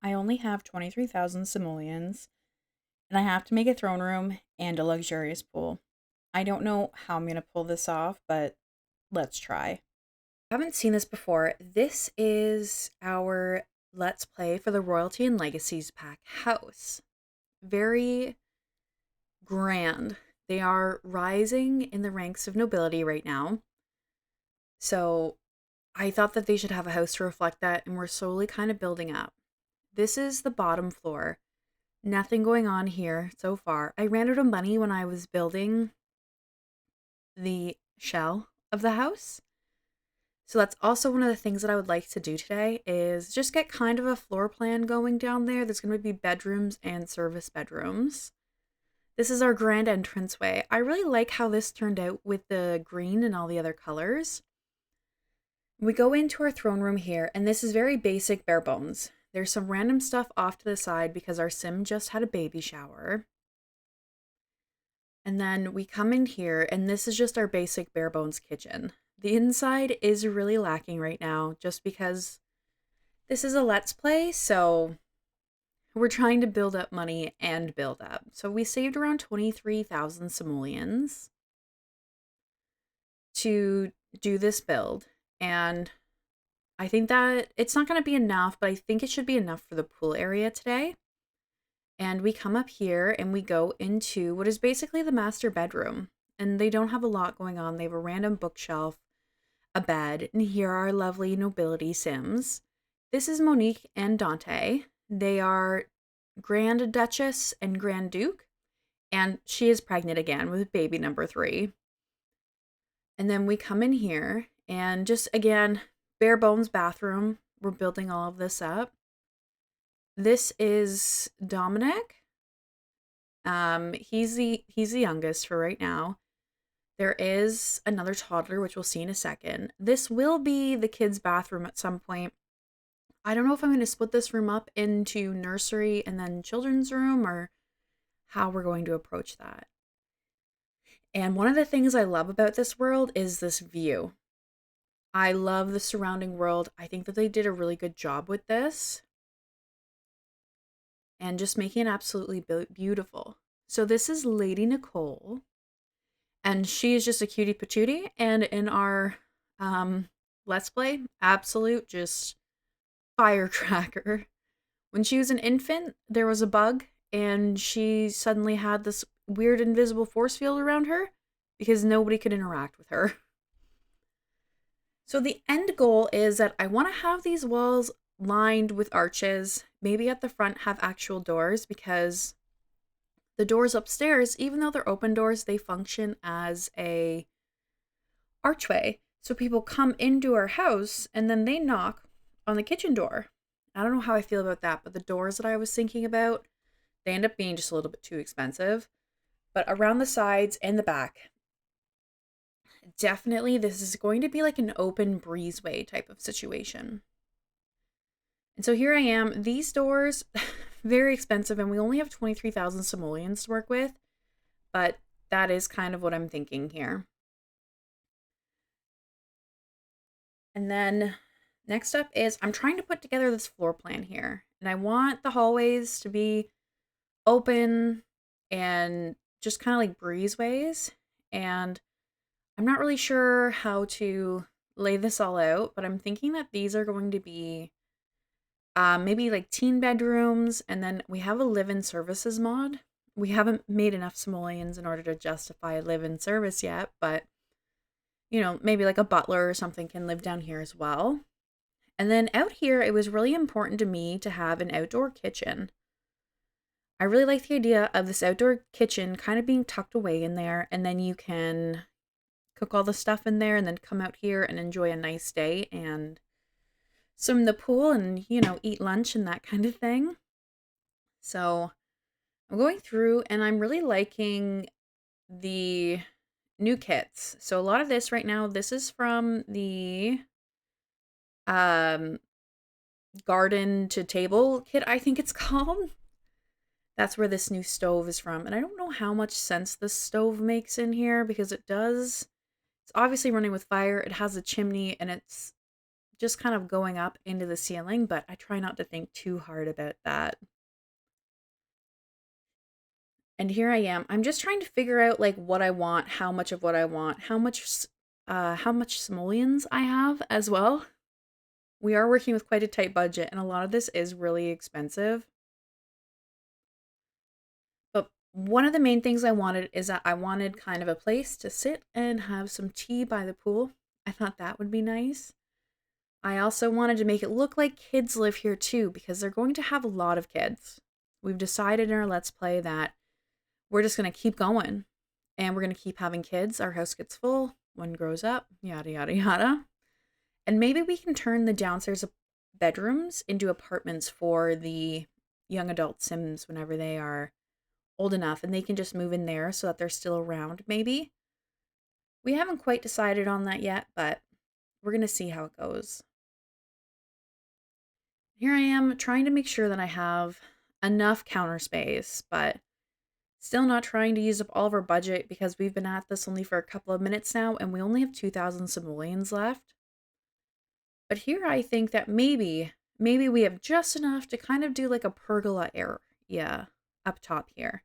I only have 23,000 simoleons, and I have to make a throne room and a luxurious pool. I don't know how I'm going to pull this off, but let's try. I haven't seen this before. This is our Let's Play for the Royalty and Legacies Pack house. Very grand. They are rising in the ranks of nobility right now. So I thought that they should have a house to reflect that, and we're slowly kind of building up. This is the bottom floor. Nothing going on here so far. I ran out of money when I was building the shell of the house. So that's also one of the things that I would like to do today is just get kind of a floor plan going down there. There's going to be bedrooms and service bedrooms. This is our grand entranceway. I really like how this turned out with the green and all the other colors. We go into our throne room here, and this is very basic, bare bones. There's some random stuff off to the side because our sim just had a baby shower. And then we come in here, and this is just our basic bare bones kitchen. The inside is really lacking right now just because this is a Let's Play, so we're trying to build up money and build up. So we saved around 23,000 simoleons to do this build, and I think that it's not going to be enough, but I think it should be enough for the pool area today. And we come up here and we go into what is basically the master bedroom. And they don't have a lot going on. They have a random bookshelf, a bed, and here are our lovely nobility sims. This is Monique and Dante. They are Grand Duchess and Grand Duke, and she is pregnant again with baby number 3. And then we come in here and just again, bare bones bathroom. We're building all of this up. This is Dominic. He's the youngest for right now. There is another toddler, which we'll see in a second. This will be the kids' bathroom at some point. I don't know if I'm going to split this room up into nursery and then children's room, or how we're going to approach that. And one of the things I love about this world is this view. I love the surrounding world. I think that they did a really good job with this. And just making it absolutely beautiful. So this is Lady Nicole. And she is just a cutie patootie. And in our Let's Play, absolute just firecracker. When she was an infant, there was a bug, and she suddenly had this weird invisible force field around her because nobody could interact with her. So the end goal is that I want to have these walls lined with arches, maybe at the front have actual doors, because the doors upstairs, even though they're open doors, they function as a archway. So people come into our house and then they knock on the kitchen door. I don't know how I feel about that, but the doors that I was thinking about, they end up being just a little bit too expensive. But around the sides and the back, definitely this is going to be like an open breezeway type of situation. And so here I am. These doors, very expensive, and we only have 23,000 simoleons to work with, but that is kind of what I'm thinking here. And then next up is I'm trying to put together this floor plan here, and I want the hallways to be open and just kind of like breezeways, and I'm not really sure how to lay this all out, but I'm thinking that these are going to be maybe like teen bedrooms, and then we have a live-in services mod. We haven't made enough simoleons in order to justify a live-in service yet, but you know, maybe like a butler or something can live down here as well. And then out here, it was really important to me to have an outdoor kitchen. I really like the idea of this outdoor kitchen kind of being tucked away in there, and then you can cook all the stuff in there and then come out here and enjoy a nice day and swim in the pool and, you know, eat lunch and that kind of thing. So I'm going through and I'm really liking the new kits. So a lot of this right now, this is from the garden to table kit, I think it's called. That's where this new stove is from. And I don't know how much sense this stove makes in here because it does. It's obviously running with fire. It has a chimney and it's just kind of going up into the ceiling, but I try not to think too hard about that. And here I am. I'm just trying to figure out like what I want, how much of what I want, how much simoleons I have as well. We are working with quite a tight budget, and a lot of this is really expensive. But one of the main things I wanted is that I wanted kind of a place to sit and have some tea by the pool. I thought that would be nice. I also wanted to make it look like kids live here too, because they're going to have a lot of kids. We've decided in our Let's Play that we're just going to keep going and we're going to keep having kids. Our house gets full, one grows up, yada, yada, yada. And maybe we can turn the downstairs bedrooms into apartments for the young adult Sims whenever they are old enough and they can just move in there so that they're still around, maybe. We haven't quite decided on that yet, but we're going to see how it goes. Here I am trying to make sure that I have enough counter space, but still not trying to use up all of our budget because we've been at this only for a couple of minutes now and we only have 2,000 simoleons left. But here I think that maybe we have just enough to kind of do like a pergola area up top here.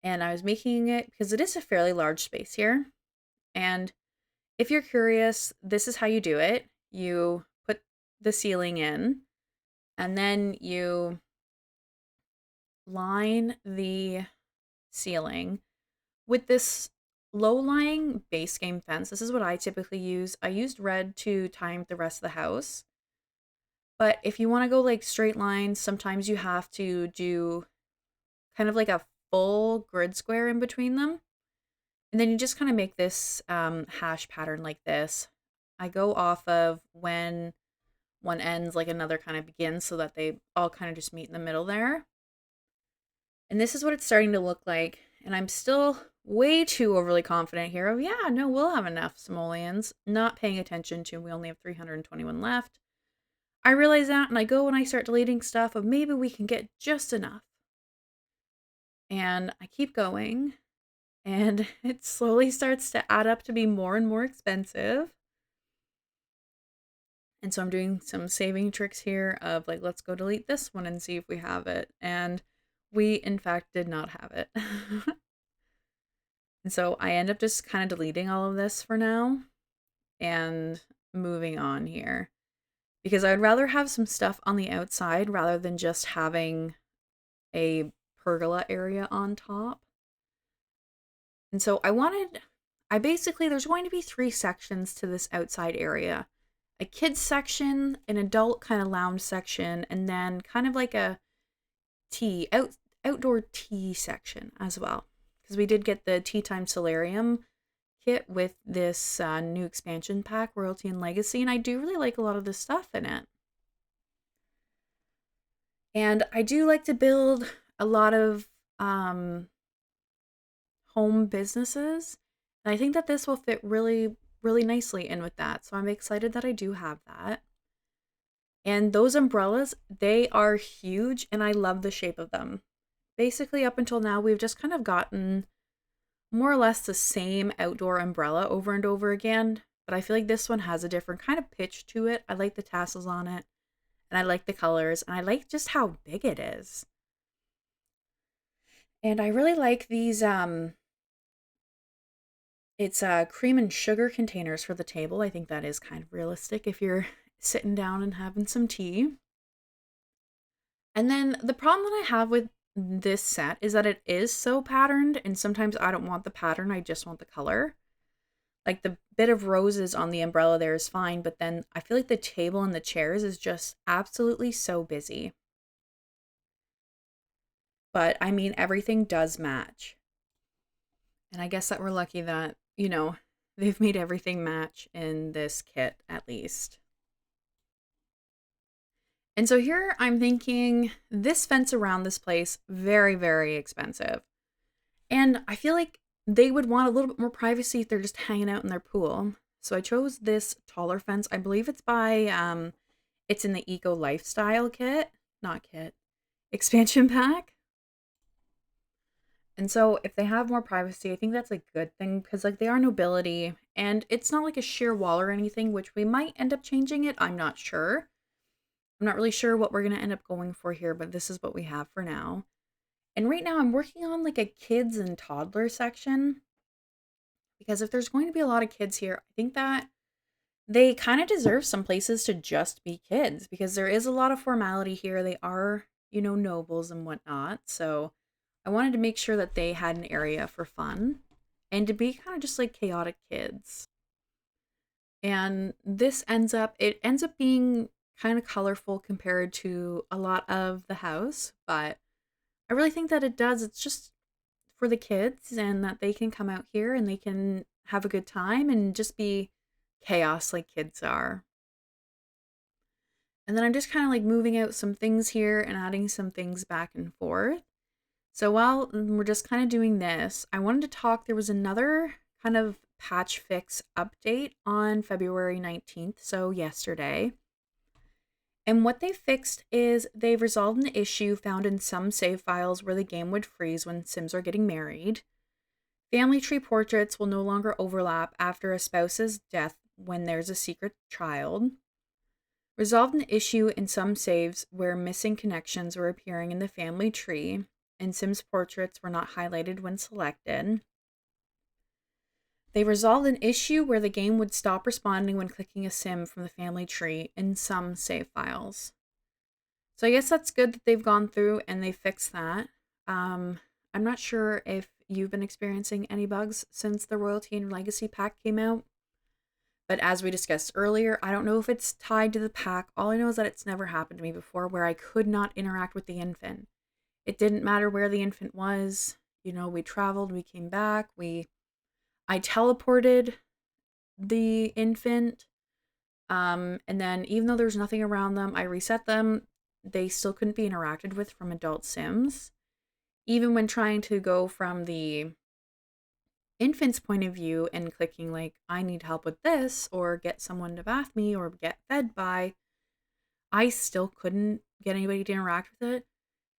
And I was making it because it is a fairly large space here. And if you're curious, this is how you do it. You put the ceiling in and then you line the ceiling with this low-lying base game fence. This is what I typically use. I used red to time the rest of the house. But if you want to go like straight lines, sometimes you have to do kind of like a full grid square in between them. And then you just kind of make this hash pattern like this. I go off of when one ends, like another kind of begins, so that they all kind of just meet in the middle there. And this is what it's starting to look like. And I'm still way too overly confident here of, yeah, no, we'll have enough simoleons. Not paying attention to, we only have 321 left. I realize that and I go and I start deleting stuff of maybe we can get just enough. And I keep going. And it slowly starts to add up to be more and more expensive. And so I'm doing some saving tricks here of like, let's go delete this one and see if we have it. And we, in fact, did not have it. And so I end up just kind of deleting all of this for now and moving on here. Because I'd rather have some stuff on the outside rather than just having a pergola area on top. And so there's going to be 3 sections to this outside area. A kids section, an adult kind of lounge section, and then kind of like a outdoor tea section as well. Because we did get the Tea Time Solarium kit with this new expansion pack, Royalty and Legacy, and I do really like a lot of the stuff in it. And I do like to build a lot of home businesses, and I think that this will fit really, really nicely in with that. So I'm excited that I do have that. And those umbrellas, they are huge, and I love the shape of them. Basically, up until now, we've just kind of gotten more or less the same outdoor umbrella over and over again, but I feel like this one has a different kind of pitch to it. I like the tassels on it, and I like the colors, and I like just how big it is. And I really like these, it's cream and sugar containers for the table. I think that is kind of realistic if you're sitting down and having some tea. And then the problem that I have with this set is that it is so patterned, and sometimes I don't want the pattern, I just want the color. Like the bit of roses on the umbrella there is fine, but then I feel like the table and the chairs is just absolutely so busy. But I mean, everything does match. And I guess that we're lucky that, they've made everything match in this kit at least. And so here I'm thinking this fence around this place, very, very expensive. And I feel like they would want a little bit more privacy if they're just hanging out in their pool. So I chose this taller fence. I believe it's it's in the Eco Lifestyle expansion pack. And so if they have more privacy, I think that's a good thing because like they are nobility and it's not like a sheer wall or anything, which we might end up changing it. I'm not sure. I'm not really sure what we're going to end up going for here, but this is what we have for now. And right now I'm working on like a kids and toddler section because if there's going to be a lot of kids here, I think that they kind of deserve some places to just be kids because there is a lot of formality here. They are, nobles and whatnot. So I wanted to make sure that they had an area for fun and to be kind of just like chaotic kids. And it ends up being kind of colorful compared to a lot of the house, but I really think that it's just for the kids and that they can come out here and they can have a good time and just be chaos like kids are. And then I'm just kind of like moving out some things here and adding some things back and forth. So while we're just kind of doing this, I wanted to talk. There was another kind of patch fix update on February 19th, so yesterday. And what they fixed is they've resolved an issue found in some save files where the game would freeze when Sims are getting married. Family tree portraits will no longer overlap after a spouse's death when there's a secret child. Resolved an issue in some saves where missing connections were appearing in the family tree, and Sims portraits were not highlighted when selected. They resolved an issue where the game would stop responding when clicking a Sim from the family tree in some save files. So I guess that's good that they've gone through and they fixed that. I'm not sure if you've been experiencing any bugs since the Royalty and Legacy pack came out. But as we discussed earlier, I don't know if it's tied to the pack. All I know is that it's never happened to me before where I could not interact with the infant. It didn't matter where the infant was. We traveled, we came back, I teleported the infant. And then even though there's nothing around them, I reset them. They still couldn't be interacted with from adult Sims. Even when trying to go from the infant's point of view and clicking like I need help with this or get someone to bath me or get fed by, I still couldn't get anybody to interact with it.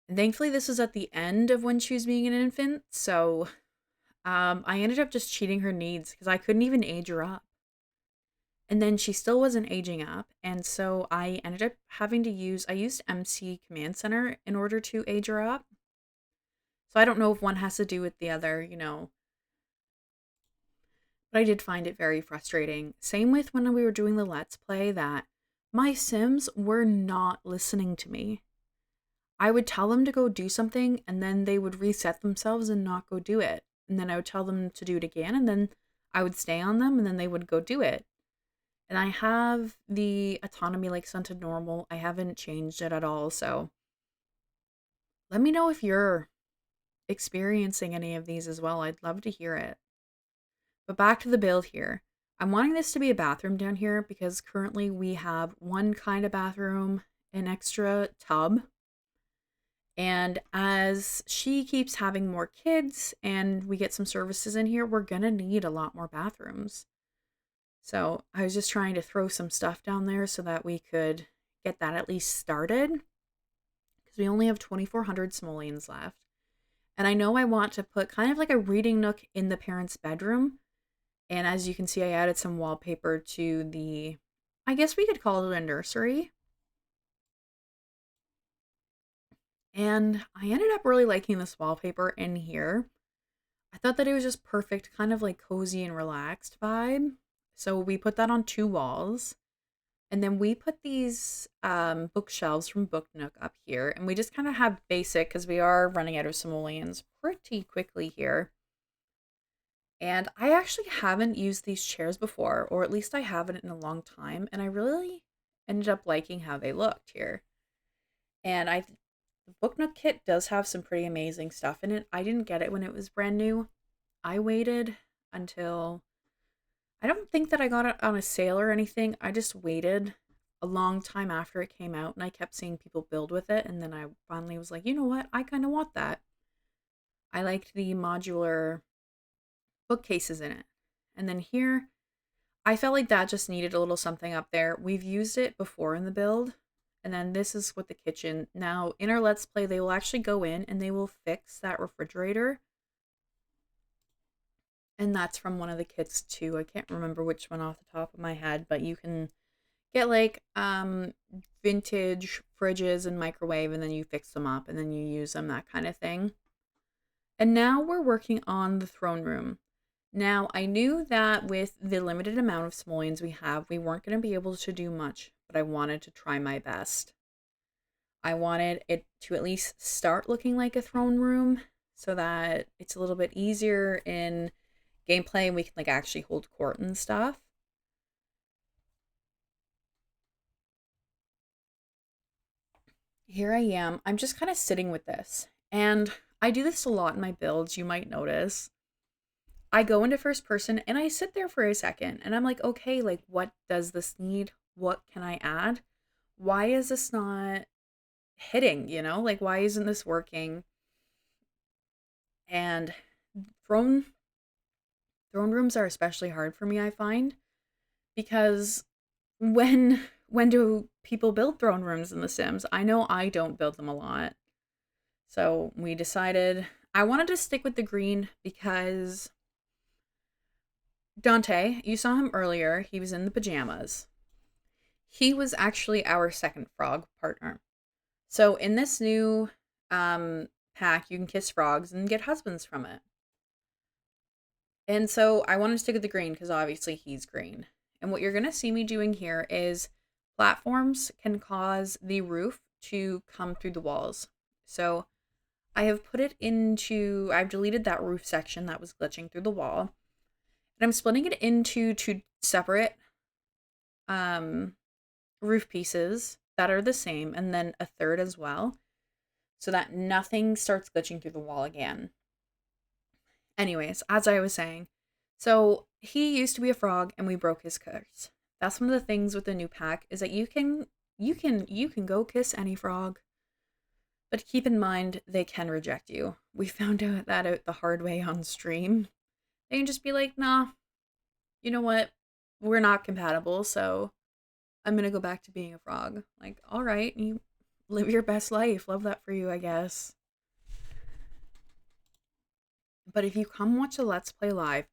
And thankfully this was at the end of when she was being an infant, so I ended up just cheating her needs because I couldn't even age her up. And then she still wasn't aging up, and so I ended up I used MC Command Center in order to age her up. So I don't know if one has to do with the other. But I did find it very frustrating. Same with when we were doing the Let's Play that my Sims were not listening to me. I would tell them to go do something and then they would reset themselves and not go do it. And then I would tell them to do it again and then I would stay on them and then they would go do it. And I have the autonomy like set to normal. I haven't changed it at all. So let me know if you're experiencing any of these as well. I'd love to hear it. But back to the build here. I'm wanting this to be a bathroom down here because currently we have one kind of bathroom, an extra tub. And as she keeps having more kids and we get some services in here, we're going to need a lot more bathrooms. So I was just trying to throw some stuff down there so that we could get that at least started. Because we only have 2,400 simoleons left. And I know I want to put kind of like a reading nook in the parents' bedroom. And as you can see, I added some wallpaper to I guess we could call it a nursery. And I ended up really liking this wallpaper in here. I thought that it was just perfect, kind of like cozy and relaxed vibe. So we put that on 2 walls. And then we put these bookshelves from Book Nook up here. And we just kind of have basic because we are running out of simoleons pretty quickly here. And I actually haven't used these chairs before, or at least I haven't in a long time. And I really ended up liking how they looked here. And the Book Nook kit does have some pretty amazing stuff in it. I didn't get it when it was brand new. I waited until, I don't think that I got it on a sale or anything. I just waited a long time after it came out and I kept seeing people build with it. And then I finally was like, you know what? I kind of want that. I liked the modular bookcases in it. And then here, I felt like that just needed a little something up there. We've used it before in the build. And then this is what the kitchen. Now, in our Let's Play, they will actually go in and they will fix that refrigerator. And that's from one of the kits too. I can't remember which one off the top of my head, but you can get like vintage fridges and microwave, and then you fix them up and then you use them, that kind of thing. And now we're working on the throne room. Now, I knew that with the limited amount of simoleons we have, we weren't going to be able to do much, but I wanted to try my best. I wanted it to at least start looking like a throne room so that it's a little bit easier in gameplay and we can like actually hold court and stuff. Here I am. I'm just kind of sitting with this. And I do this a lot in my builds, you might notice. I go into first person and I sit there for a second and I'm like, okay, like what does this need? What can I add? Why is this not hitting, you know? Like why isn't this working? And throne throne rooms are especially hard for me, I find, because when do people build throne rooms in The Sims? I know I don't build them a lot. So we decided I wanted to stick with the green because Dante, you saw him earlier, he was in the pajamas. He was actually our second frog partner. So in this new pack, you can kiss frogs and get husbands from it. And so I wanted to stick with the green because obviously he's green. And what you're going to see me doing here is platforms can cause the roof to come through the walls. So I have put it into, I've deleted that roof section that was glitching through the wall. And I'm splitting it into two separate roof pieces that are the same, and then a third as well, so that nothing starts glitching through the wall again. Anyways, as I was saying, so he used to be a frog and we broke his curse. That's one of the things with the new pack is that you can go kiss any frog. But keep in mind they can reject you. We found out the hard way on stream. They can just be like, "Nah, you know what? We're not compatible, so I'm going to go back to being a frog." Like, "All right, you live your best life. Love that for you, I guess." But if you come watch the Let's Play live,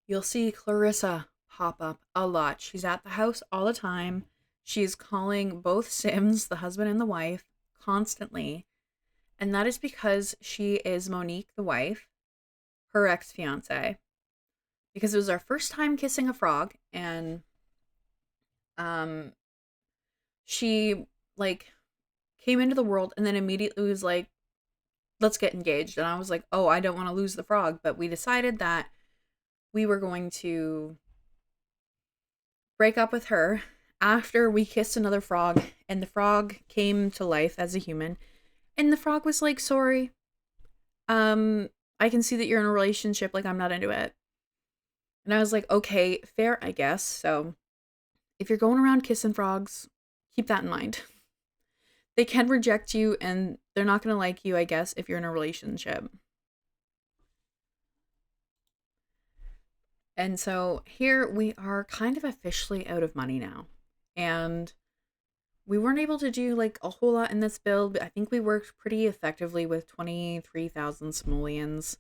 you'll see Clarissa pop up a lot. She's at the house all the time. She's calling both Sims, the husband and the wife, constantly. And that is because she is Monique, the wife, her ex-fiance. Because it was our first time kissing a frog, and um she like came into the world and then immediately was like, let's get engaged. And I was like, oh, I don't want to lose the frog. But we decided that we were going to break up with her after we kissed another frog, and the frog came to life as a human. And the frog was like, sorry, I can see that you're in a relationship, like I'm not into it. And I was like, okay, fair, I guess. So if you're going around kissing frogs, keep that in mind. They can reject you and they're not going to like you, I guess, if you're in a relationship. And so here we are kind of officially out of money now. And we weren't able to do like a whole lot in this build, but I think we worked pretty effectively with 23,000 simoleons.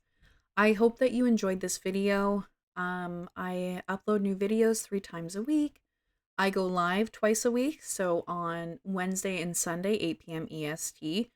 I hope that you enjoyed this video. I upload new videos 3 times a week. I go live twice a week, so on Wednesday and Sunday, 8 p.m. EST.